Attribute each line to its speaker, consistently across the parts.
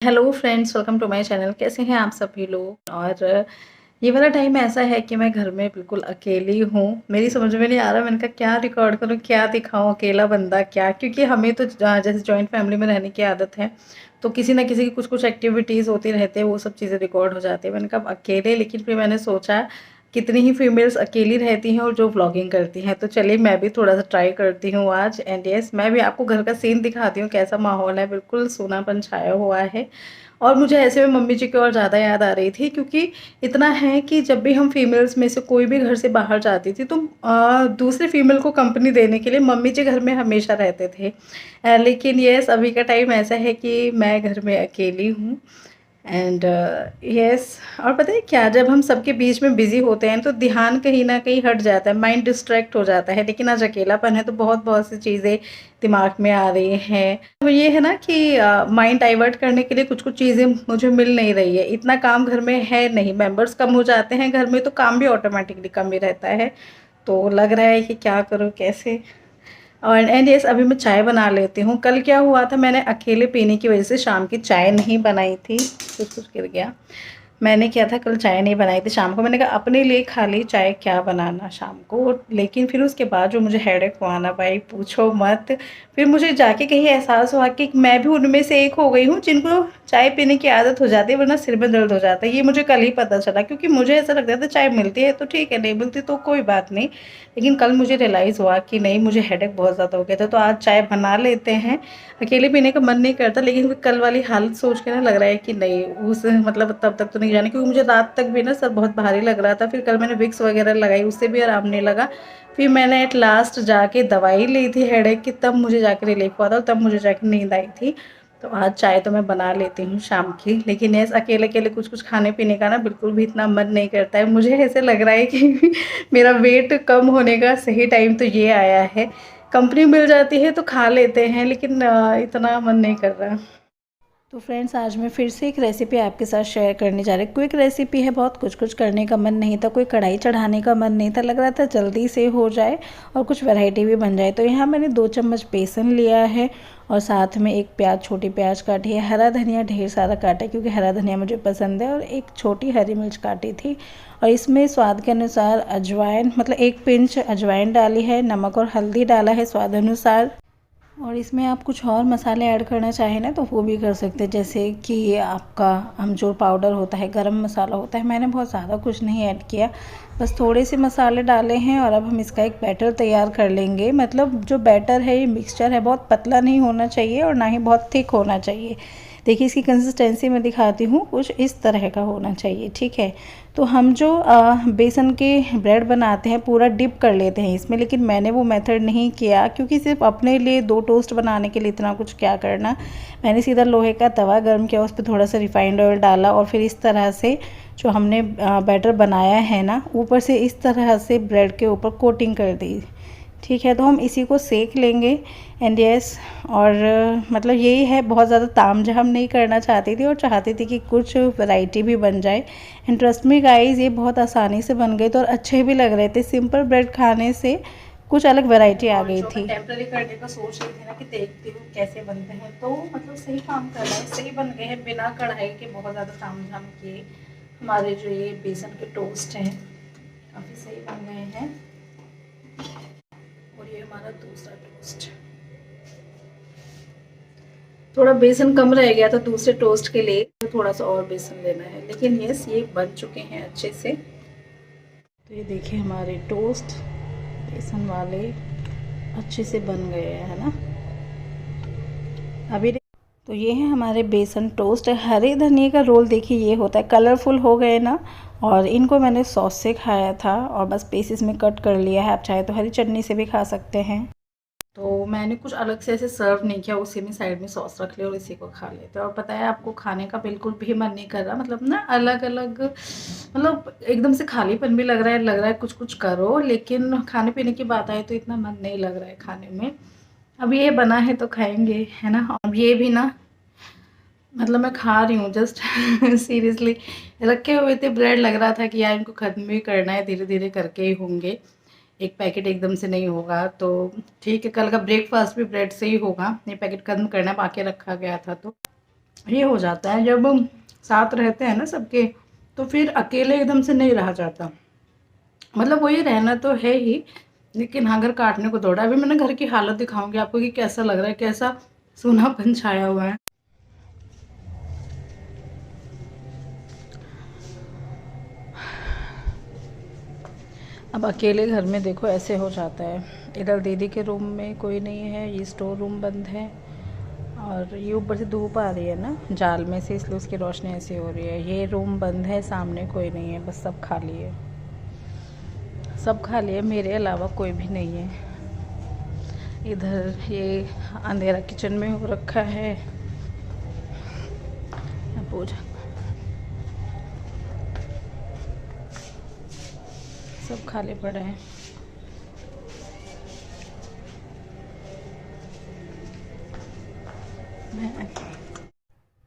Speaker 1: Hello friends, welcome to my channel. कैसे हैं आप सभी लोग। और ये वाला टाइम ऐसा है कि मैं घर में बिल्कुल अकेली हूँ। मेरी समझ में नहीं आ रहा मैंने कहा क्या रिकॉर्ड करूँ, क्या दिखाऊँ, अकेला बंदा क्या, क्योंकि हमें तो जैसे जॉइंट फैमिली में रहने की आदत है, तो किसी ना किसी की कुछ कुछ एक्टिविटीज़ होती रहते हैं, वो सब चीज़ें रिकॉर्ड हो जाती है। मैंने कहा अब अकेले, लेकिन फिर मैंने सोचा कितनी ही फीमेल्स अकेली रहती हैं और जो व्लॉगिंग करती हैं, तो चलिए मैं भी थोड़ा सा ट्राई करती हूँ आज। एंड यस, मैं भी आपको घर का सीन दिखाती हूँ, कैसा माहौल है, बिल्कुल सूनापन छाया हुआ है। और मुझे ऐसे में मम्मी जी की और ज़्यादा याद आ रही थी, क्योंकि इतना है कि जब भी हम फीमेल्स में से कोई भी घर से बाहर जाती थी, तो दूसरे फीमेल को कंपनी देने के लिए मम्मी जी घर में हमेशा रहते थे। लेकिन यस, अभी का टाइम ऐसा है कि मैं घर में अकेली हूँ। एंड यस, और पता है क्या, जब हम सबके बीच में बिजी होते हैं तो ध्यान कहीं ना कहीं हट जाता है, माइंड डिस्ट्रैक्ट हो जाता है। लेकिन आज अकेलापन है तो बहुत बहुत सी चीज़ें दिमाग में आ रही हैं। तो ये है ना कि माइंड डाइवर्ट करने के लिए कुछ कुछ चीज़ें मुझे मिल नहीं रही है। इतना काम घर में है नहीं, मेंबर्स कम हो जाते हैं घर में तो काम भी ऑटोमेटिकली कम ही रहता है। तो लग रहा है कि क्या करूँ, कैसे। और एंड यस, अभी मैं चाय बना लेती हूँ। कल क्या हुआ था, मैंने अकेले पीने की वजह से शाम की चाय नहीं बनाई थी। कुछ कुछ गिर गया। मैंने क्या था, कल चाय नहीं बनाई थी शाम को। मैंने कहा अपने लिए खाली चाय क्या बनाना शाम को। लेकिन फिर उसके बाद जो मुझे हेडेक हुआ ना भाई, पूछो मत। फिर मुझे जाके कहीं एहसास हुआ कि मैं भी उनमें से एक हो गई हूँ जिनको चाय पीने की आदत हो जाती है, वरना सिर में दर्द हो जाता है। ये मुझे कल ही पता चला, क्योंकि मुझे ऐसा लगता था चाय मिलती है तो ठीक है, नहीं मिलती तो कोई बात नहीं। लेकिन कल मुझे रियलाइज़ हुआ कि नहीं, मुझे हेडेक बहुत ज़्यादा हो गया था। तो आज चाय बना लेते हैं। अकेले पीने का मन नहीं करता, लेकिन फिर कल वाली हालत सोच के ना लग रहा है कि नहीं, उस मतलब तब तक तो नहीं जाने, क्योंकि मुझे रात तक भी ना सर बहुत भारी लग रहा था। फिर कल मैंने विक्स वगैरह लगाई, उससे भी आराम नहीं लगा। फिर मैंने एट लास्ट जाके दवाई ली थी हेडेक की, तब मुझे जाके रिलीफ हुआ था, तब मुझे जाके नींद आई थी। तो आज चाय तो मैं बना लेती हूँ शाम की। लेकिन ऐसे अकेले अकेले कुछ कुछ खाने पीने का ना बिल्कुल भी इतना मन नहीं करता है। मुझे ऐसे लग रहा है कि मेरा वेट कम होने का सही टाइम तो ये आया है। कंपनी मिल जाती है तो खा लेते हैं, लेकिन इतना मन नहीं कर रहा। तो फ्रेंड्स, आज मैं फिर से एक रेसिपी आपके साथ शेयर करने जा रही हूँ। क्विक रेसिपी है, बहुत कुछ कुछ करने का मन नहीं था, कोई कढ़ाई चढ़ाने का मन नहीं था, लग रहा था जल्दी से हो जाए और कुछ वैरायटी भी बन जाए। तो यहाँ मैंने 2 चम्मच बेसन लिया है और साथ में एक प्याज, छोटी प्याज काटी है, हरा धनिया ढेर सारा काटा है क्योंकि हरा धनिया मुझे पसंद है, और एक छोटी हरी मिर्च काटी थी। और इसमें स्वाद के अनुसार अजवाइन, मतलब 1 पिंच अजवाइन डाली है, नमक और हल्दी डाला है स्वाद अनुसार। और इसमें आप कुछ और मसाले ऐड करना चाहें ना तो वो भी कर सकते हैं, जैसे कि आपका अमचूर पाउडर होता है, गरम मसाला होता है। मैंने बहुत ज़्यादा कुछ नहीं ऐड किया, बस थोड़े से मसाले डाले हैं। और अब हम इसका एक बैटर तैयार कर लेंगे। मतलब जो बैटर है, ये मिक्सचर है, बहुत पतला नहीं होना चाहिए और ना ही बहुत थिक होना चाहिए। देखिए इसकी कंसिस्टेंसी मैं दिखाती हूँ, कुछ इस तरह का होना चाहिए, ठीक है। तो हम जो बेसन के ब्रेड बनाते हैं पूरा डिप कर लेते हैं इसमें, लेकिन मैंने वो मेथड नहीं किया, क्योंकि सिर्फ अपने लिए 2 टोस्ट बनाने के लिए इतना कुछ क्या करना। मैंने सीधा लोहे का तवा गर्म किया, उस पर थोड़ा सा रिफाइंड ऑयल डाला और फिर इस तरह से जो हमने बैटर बनाया है ना, ऊपर से इस तरह से ब्रेड के ऊपर कोटिंग कर दी, ठीक है। तो हम इसी को सेक लेंगे। एंड यस, और मतलब यही है, बहुत ज़्यादा तामझाम नहीं करना चाहती थी और चाहती थी कि कुछ वैरायटी भी बन जाए। एंड ट्रस्ट मी गाइस, ये बहुत आसानी से बन गए थे और अच्छे भी लग रहे थे। सिंपल ब्रेड खाने से कुछ अलग वैरायटी आ गई थी। टेम्पररी करने का सोच रही थी ना कि देखती हूँ कैसे बनते हैं, तो मतलब सही काम कर रहा है, सही बन गए हैं बिना कढ़ाई के, बहुत ज़्यादा तामझाम किए। हमारे जो ये बेसन के टोस्ट हैं काफ़ी सही बन गए हैं। और ये हमारा दूसरा टोस्ट, थोड़ा बेसन कम रह गया था दूसरे टोस्ट के लिए, तो थोड़ा सा और बेसन लेना है। लेकिन यस, ये बन चुके हैं अच्छे से। तो ये देखिए हमारे टोस्ट बेसन वाले अच्छे से बन गए हैं, है ना। अभी तो ये है हमारे बेसन टोस्ट। हरे धनिए का रोल देखिए ये होता है, कलरफुल हो गए ना। और इनको मैंने सॉस से खाया था और बस पीसेस में कट कर लिया है। आप चाहे तो हरी चटनी से भी खा सकते हैं। तो मैंने कुछ अलग से ऐसे सर्व नहीं किया, उसी में साइड में सॉस रख लिया और इसी को खा लेते हैं। और पता है आपको, खाने का बिल्कुल भी मन नहीं कर रहा, मतलब ना अलग अलग, मतलब एकदम से खालीपन भी लग रहा है कुछ कुछ करो, लेकिन खाने पीने की बात आए तो इतना मन नहीं लग रहा है खाने में। अब ये बना है तो खाएंगे, है ना। अब ये भी ना, मतलब मैं खा रही हूँ जस्ट सीरियसली। रखे हुए थे ब्रेड, लग रहा था कि यार इनको ख़त्म भी करना है, धीरे धीरे करके ही होंगे, एक पैकेट एकदम से नहीं होगा। तो ठीक है, कल का ब्रेकफास्ट भी ब्रेड से ही होगा। ये पैकेट खत्म करना बाकी रखा गया था। तो ये हो जाता है जब हम साथ रहते हैं ना सबके, तो फिर अकेले एकदम से नहीं रहा जाता। मतलब वही रहना तो है ही, लेकिन हाँ घर काटने को दौड़ा। अभी मैं ना घर की हालत दिखाऊंगी आपको कि कैसा लग रहा है, कैसा सूनापन छाया हुआ है। अब अकेले घर में देखो ऐसे हो जाता है। इधर दीदी के रूम में कोई नहीं है, ये स्टोर रूम बंद है, और ये ऊपर से धूप आ रही है ना जाल में से, इसलिए उसकी रोशनी ऐसी हो रही है। ये रूम बंद है, सामने कोई नहीं है, बस सब खाली है। सब खाली है, मेरे अलावा कोई भी नहीं है। इधर ये अंधेरा किचन में हो रखा है। पूजा सब खाली पड़े हैं।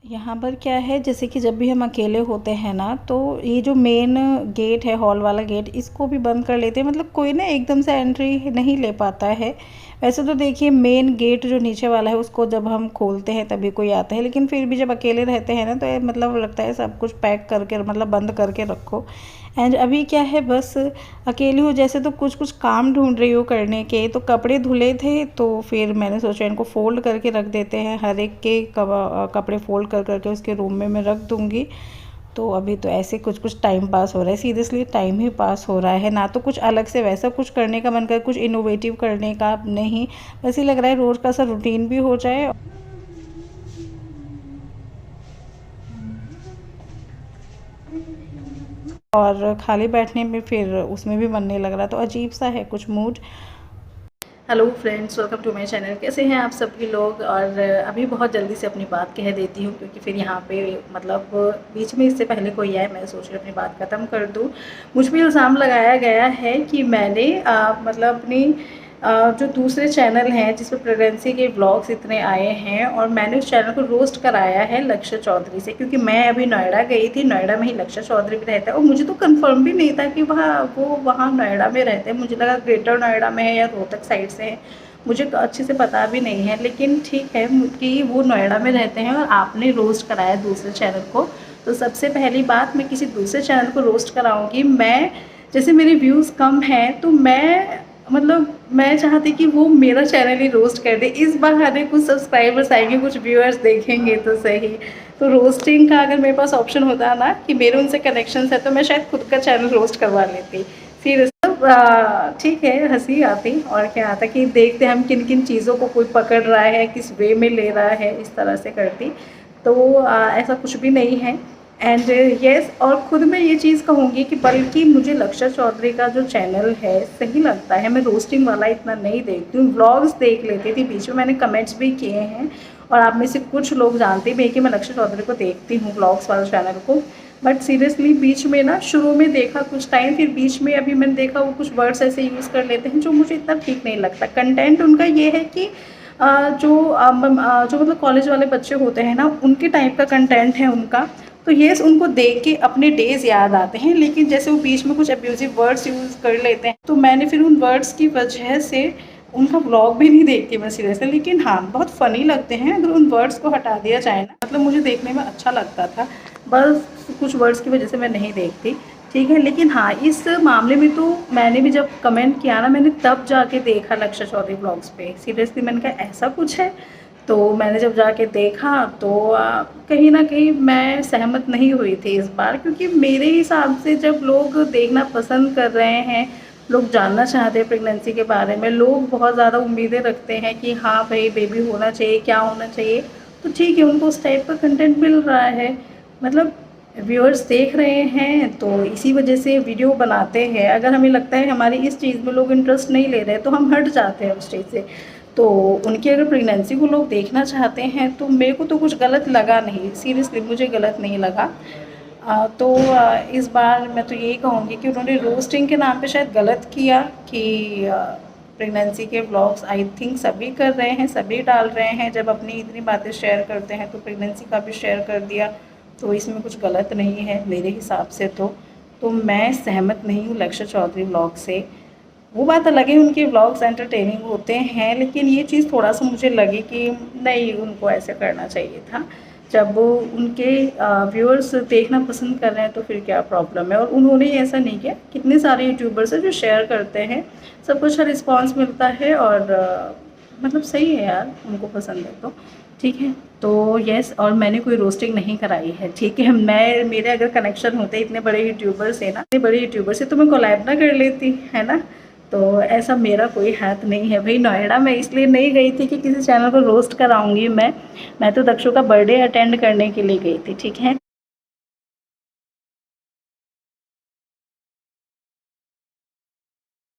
Speaker 1: यहाँ पर क्या है, जैसे कि जब भी हम अकेले होते हैं ना, तो ये जो मेन गेट है, हॉल वाला गेट, इसको भी बंद कर लेते हैं। मतलब कोई ना एकदम से एंट्री नहीं ले पाता है। वैसे तो देखिए मेन गेट जो नीचे वाला है उसको जब हम खोलते हैं तभी कोई आता है, लेकिन फिर भी जब अकेले रहते हैं ना तो ये मतलब लगता है सब कुछ पैक करके, मतलब बंद करके रखो। एंड अभी क्या है, बस अकेली हो जैसे, तो कुछ कुछ काम ढूंढ रही हो करने के। तो कपड़े धुले थे, तो फिर मैंने सोचा इनको फ़ोल्ड करके रख देते हैं। हर एक के कपड़े फ़ोल्ड कर करके उसके रूम में मैं रख दूँगी। तो अभी तो ऐसे कुछ कुछ टाइम पास हो रहा है, सीरियसली टाइम ही पास हो रहा है। ना तो कुछ अलग से वैसा कुछ करने का मन कर, कुछ इनोवेटिव करने का नहीं, बस ये लग रहा है रोज़ का सा रूटीन भी हो जाए और खाली बैठने में फिर उसमें भी मन नहीं लग रहा। तो अजीब सा है कुछ मूड। Hello friends, welcome to my channel. कैसे हैं आप सभी लोग। और अभी बहुत जल्दी से अपनी बात कह देती हूँ, क्योंकि फिर यहाँ पे मतलब बीच में इससे पहले कोई आए, मैं सोच रही अपनी बात ख़त्म कर दूँ। मुझ पर इल्ज़ाम लगाया गया है कि मैंने मतलब अपनी जो दूसरे चैनल हैं जिस पर प्रेगनेंसी के ब्लॉग्स इतने आए हैं, और मैंने उस चैनल को रोस्ट कराया है लक्ष्य चौधरी से, क्योंकि मैं अभी नोएडा गई थी। नोएडा में ही लक्ष्य चौधरी भी रहता है, और मुझे तो कंफर्म भी नहीं था कि वो वहाँ नोएडा में रहते हैं। मुझे लगा ग्रेटर नोएडा में है या रोहतक साइड से है, मुझे अच्छे से पता भी नहीं है। लेकिन ठीक है कि वो नोएडा में रहते हैं और आपने रोस्ट कराया दूसरे चैनल को। तो सबसे पहली बात, मैं किसी दूसरे चैनल को रोस्ट कराऊंगी, मैं जैसे मेरे व्यूज़ कम हैं तो मैं मतलब मैं चाहती कि वो मेरा चैनल ही रोस्ट कर दे। इस बार हमें कुछ सब्सक्राइबर्स आएंगे, कुछ व्यूअर्स देखेंगे तो सही। तो रोस्टिंग का अगर मेरे पास ऑप्शन होता ना कि मेरे उनसे कनेक्शंस है, तो मैं शायद खुद का चैनल रोस्ट करवा लेती। फिर ठीक है, हंसी आती और क्या आता कि देखते हम किन किन चीज़ों को कोई पकड़ रहा है, किस वे में ले रहा है, इस तरह से करती। तो ऐसा कुछ भी नहीं है। एंड येस, और ख़ुद मैं ये चीज़ कहूँगी कि बल्कि मुझे लक्ष्य चौधरी का जो चैनल है सही लगता है। मैं रोस्टिंग वाला इतना नहीं देखती हूँ, व्लॉग्स देख लेती थी, बीच में मैंने कमेंट्स भी किए हैं, और आप में से कुछ लोग जानते भी हैं कि मैं लक्ष्य चौधरी को देखती हूँ, व्लॉग्स वाले चैनल को। बट सीरियसली बीच में ना, शुरू में देखा कुछ टाइम, फिर बीच में अभी मैंने देखा वो कुछ वर्ड्स ऐसे यूज़ कर लेते हैं जो मुझे इतना ठीक नहीं लगता। कंटेंट उनका ये है कि जो मतलब कॉलेज वाले बच्चे होते हैं ना, उनके टाइप का कंटेंट है उनका। तो ये उनको देख के अपने डेज़ याद आते हैं, लेकिन जैसे वो बीच में कुछ अब्यूजिव वर्ड्स यूज़ कर लेते हैं, तो मैंने फिर उन वर्ड्स की वजह से उनका ब्लॉग भी नहीं देखती मैं सीरियसली। लेकिन हाँ, बहुत फ़नी लगते हैं अगर उन वर्ड्स को हटा दिया जाए ना, मतलब मुझे देखने में अच्छा लगता था, बस कुछ वर्ड्स की वजह से मैं नहीं देखती। ठीक है, लेकिन हाँ इस मामले में तो मैंने भी जब कमेंट किया ना, मैंने तब जाके देखा लक्ष्य चौधरी ब्लॉग्स पे। सीरियसली मैंने कहा ऐसा कुछ है। तो मैंने जब जाके देखा तो कहीं ना कहीं मैं सहमत नहीं हुई थी इस बार, क्योंकि मेरे हिसाब से जब लोग देखना पसंद कर रहे हैं, लोग जानना चाहते हैं प्रेगनेंसी के बारे में, लोग बहुत ज़्यादा उम्मीदें रखते हैं कि हाँ भाई बेबी होना चाहिए, क्या होना चाहिए, तो ठीक है उनको उस टाइप का कंटेंट मिल रहा है। मतलब व्यूअर्स देख रहे हैं तो इसी वजह से वीडियो बनाते हैं। अगर हमें लगता है हमारी इस चीज़ में लोग इंटरेस्ट नहीं ले रहे तो हम हट जाते हैं उस चीज़ से। तो उनकी अगर प्रेगनेंसी को लोग देखना चाहते हैं तो मेरे को तो कुछ गलत लगा नहीं, सीरियसली मुझे गलत नहीं लगा। तो इस बार मैं तो यही कहूँगी कि उन्होंने रोस्टिंग के नाम पे शायद गलत किया कि प्रेगनेंसी के व्लॉग्स आई थिंक सभी कर रहे हैं, सभी डाल रहे हैं। जब अपनी इतनी बातें शेयर करते हैं तो प्रेगनेंसी का भी शेयर कर दिया, तो इसमें कुछ गलत नहीं है मेरे हिसाब से। तो मैं सहमत नहीं हूँ लक्ष्य चौधरी व्लॉग से। वो बात अलग है, उनके व्लॉग्स एंटरटेनिंग होते हैं, लेकिन ये चीज़ थोड़ा सा मुझे लगी कि नहीं, उनको ऐसे करना चाहिए था। जब वो उनके व्यूअर्स देखना पसंद कर रहे हैं तो फिर क्या प्रॉब्लम है। और उन्होंने ऐसा नहीं किया, कितने सारे यूट्यूबर्स हैं जो शेयर करते हैं, सबको अच्छा रिस्पांस मिलता है और मतलब सही है यार, उनको पसंद है तो ठीक है। तो यस, और मैंने कोई रोस्टिंग नहीं कराई है, ठीक है। मेरे अगर कनेक्शन होते इतने बड़े यूट्यूबर्स है ना, इतने बड़े यूट्यूबर्स है तो मैं कोलैब ना कर लेती, है ना। तो ऐसा मेरा कोई हाथ नहीं है भाई। नोएडा मैं इसलिए नहीं गई थी कि किसी चैनल को रोस्ट कराऊंगी मैं तो दक्षु का बर्थडे अटेंड करने के लिए गई थी, ठीक है।